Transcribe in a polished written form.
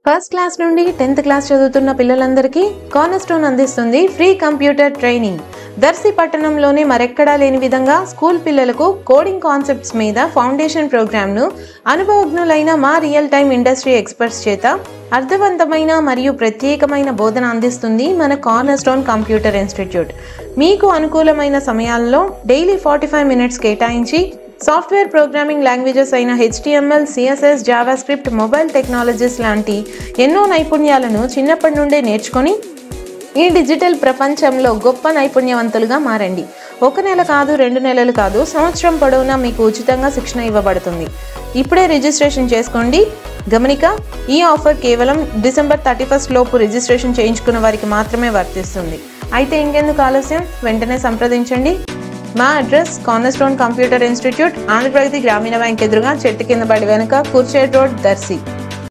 First class నుండి 10th class చదువుతున్న పిల్లలందరికీ కార్నర్స్టోన్ అందిస్తుంది ఫ్రీ కంప్యూటర్ ట్రైనింగ్. దర్శి పట్టణంలోనే మరెక్కడా లేని విధంగా స్కూల్ పిల్లలకు కోడింగ్ కాన్సెప్ట్స్ మీద ఫౌండేషన్ ప్రోగ్రామ్ను అనుభవజ్ఞులైన మా రియల్ టైమ్ ఇండస్ట్రీ ఎక్స్పర్ట్స్ చేత అర్థవంతమైన మరియు ప్రత్యేకమైన బోధన అందిస్తుంది మన కార్నర్స్టోన్ కంప్యూటర్ ఇన్స్టిట్యూట్. మీకు అనుకూలమైన సమయాల్లో డైలీ 45 minutes కేటాయించి సాఫ్ట్వేర్ ప్రోగ్రామింగ్ లాంగ్వేజెస్ అయిన HTML, CSS, JavaScript, mobile technologies లాంటి ఎన్నో నైపుణ్యాలను చిన్నప్పటి నుండే నేర్చుకొని ఈ డిజిటల్ ప్రపంచంలో గొప్ప నైపుణ్యవంతులుగా మారండి. 1 నెల కాదు, 2 నెలలు కాదు, సంవత్సరం పొడవునా మీకు ఉచితంగా శిక్షణ ఇవ్వబడుతుంది. ఇప్పుడే రిజిస్ట్రేషన్ చేసుకోండి. గమనిక, ఈ ఆఫర్ కేవలం December 31st లోపు రిజిస్ట్రేషన్ చేయించుకున్న వారికి మాత్రమే వర్తిస్తుంది. అయితే ఇంకెందుకు ఆలస్యం, వెంటనే సంప్రదించండి. మా address cornerstone computer institute, Andhra Pragathi గ్రామీణ బ్యాంక్ ఎదురుగా చెట్టు కింద బడి వెనుక, కుర్చేడ్ రోడ్, దర్శి.